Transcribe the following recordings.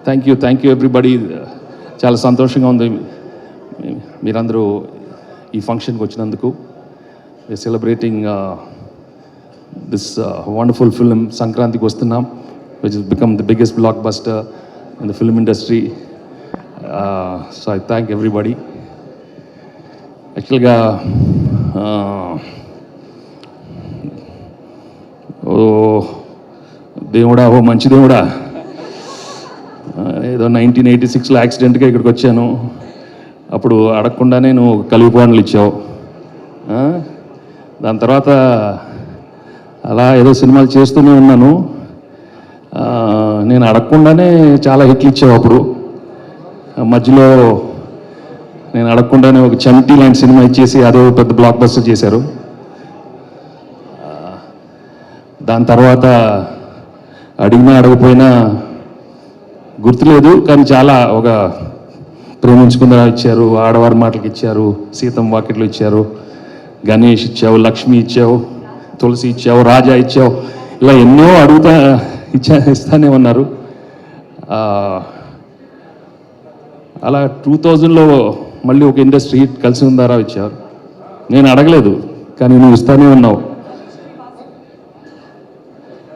Thank you everybody. చాలా సంతోషంగా ఉంది మీరందరూ ఈ ఫంక్షన్కి వచ్చినందుకు. We are celebrating this wonderful film. Sankranthiki Vasthunam, which is become the biggest blockbuster in the film industry. So I thank everybody. యాక్చువల్గా ఓ దేవుడా, ఓ మంచి దేవుడా, ఏదో 1986లో యాక్సిడెంట్గా ఇక్కడికి వచ్చాను. అప్పుడు అడగకుండానే నువ్వు కలిగిపోవడాలు ఇచ్చావు. దాని తర్వాత అలా ఏదో సినిమాలు చేస్తూనే ఉన్నాను. నేను అడగకుండానే చాలా హిట్లు ఇచ్చావు. అప్పుడు మధ్యలో నేను అడగకుండానే ఒక చంటి లాంటి సినిమా ఇచ్చేసి అదో పెద్ద బ్లాక్ బస్టర్ చేశారు. దాని తర్వాత అడిగినా అడగపోయినా గుర్తులేదు, కానీ చాలా ఒక ప్రేమించుకుందా ఇచ్చారు, ఆడవారి మాటలకు ఇచ్చారు, సీతం వాకిట్లు ఇచ్చారు, గణేష్ ఇచ్చావు, లక్ష్మి ఇచ్చావు, తులసి ఇచ్చావు, రాజా ఇచ్చావు, ఇలా ఎన్నో ఇస్తానే ఉన్నారు. అలా 2000లో మళ్ళీ ఒక ఇండస్ట్రీ కలిసి ఉందారా ఇచ్చారు. నేను అడగలేదు, కానీ నువ్వు ఇస్తానే ఉన్నావు.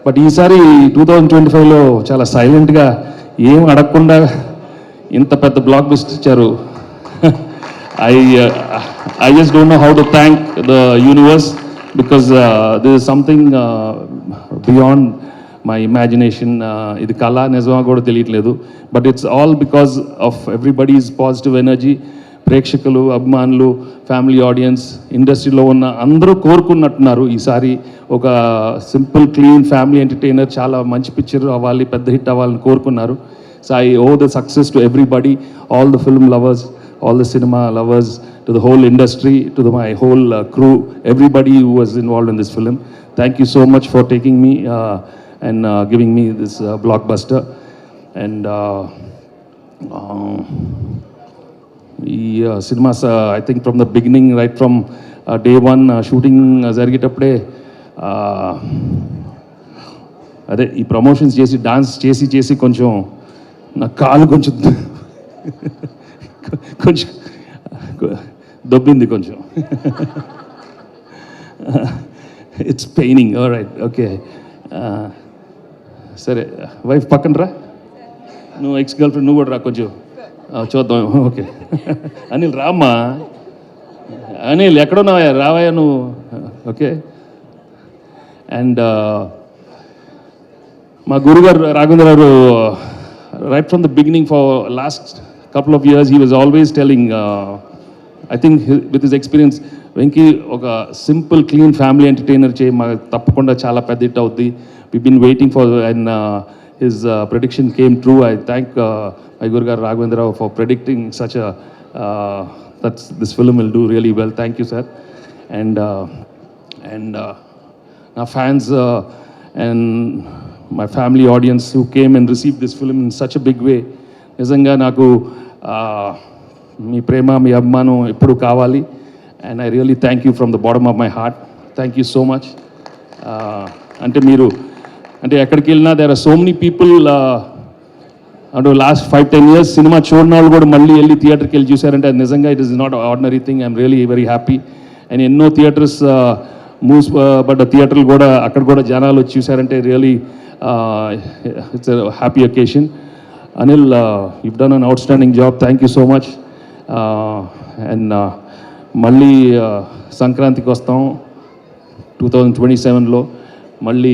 బట్ ఈసారి 2025లో చాలా సైలెంట్గా ఏం అడగకుండా ఇంత పెద్ద బ్లాక్ బస్టర్ ఇచ్చారు. I just don't know how to thank the universe, because this is something beyond my imagination. ఇది కళ నిజమా కూడా తెలియట్లేదు. But it's all because of everybody's positive energy. ప్రేక్షకులు, అభిమానులు, ఫ్యామిలీ ఆడియన్స్, ఇండస్ట్రీలో ఉన్న అందరూ కోరుకున్నట్టున్నారు ఈసారి ఒక సింపుల్ క్లీన్ ఫ్యామిలీ ఎంటర్టైనర్, చాలా మంచి పిక్చర్ అవ్వాలి, పెద్ద హిట్ అవ్వాలని కోరుకున్నారు. So I owe the success to everybody, all the film lovers, all the cinema lovers, to the whole industry, to my whole crew, everybody who was involved in this film. Thank you so much for taking me and giving me this blockbuster. And cinemas, I think from the beginning, right from day one, shooting జరిగేటప్పుడే అదే ఈ promotions చేసి dance చేసి కొంచెం నా కాలు కొంచెం దొబ్బింది కొంచెం. It's paining. Right, okay. సరే, వైఫ్ పక్కన రా, నువ్వు ఎక్స్ గర్ల్ ఫ్రెండ్ నువ్వు కూడా రా, కొంచెం చూద్దాం. ఓకే అనిల్ రామ్మా, అనిల్ ఎక్కడున్నావా, రావయ్యా నువ్వు. ఓకే. అండ్ మా గురుగారు రాఘవేంద్ర గారు, right from the beginning for last couple of years he was always telling, I think with his experience, Venky ఒక సింపుల్ క్లీన్ ఫ్యామిలీ ఎంటర్టైనర్ చేయి, మా తప్పకుండా చాలా పెద్ద హిట్ అవుద్ది. we've been waiting for, and his prediction came true. I thank my Guru Garu Raghavendra for predicting such a that this film will do really well. Thank you, sir. And our fans and my family audience who came and received this film in such a big way, నిజంగా నాకు మీ ప్రేమ, మీ అభిమానం ఎప్పుడు కావాలి. And I really thank you from the bottom of my heart. Thank you so much. అంటే మీరు అంటే ఎక్కడికి వెళ్ళినా there are so many people అంటే లాస్ట్ 5-10 years సినిమా చూడని వాళ్ళు కూడా మళ్ళీ వెళ్ళి థియేటర్కి వెళ్ళి చూసారంటే అది నిజంగా it is not ordinary thing. I'm really very happy. And ఎన్నో థియేటర్స్ పడ్డ థియేటర్లు కూడా అక్కడ కూడా జనాలు వచ్చి చూసారంటే really it's happy occasion. Anil, you've done an outstanding job. Thank you so much. And మళ్ళీ సంక్రాంతికి వస్తాం 2027లో మళ్ళీ.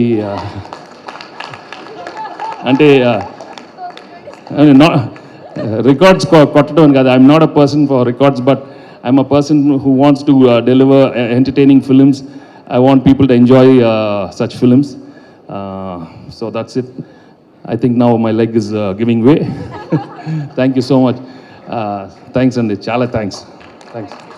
అంటే రికార్డ్స్ కొట్టడం కాదు. I'm not a person for records, but I'm a person who wants to deliver entertaining films. I want people to enjoy such films. So that's it. I think now my leg is giving way. Thank you so much. Thanks, Andy. Chala thanks. Thanks.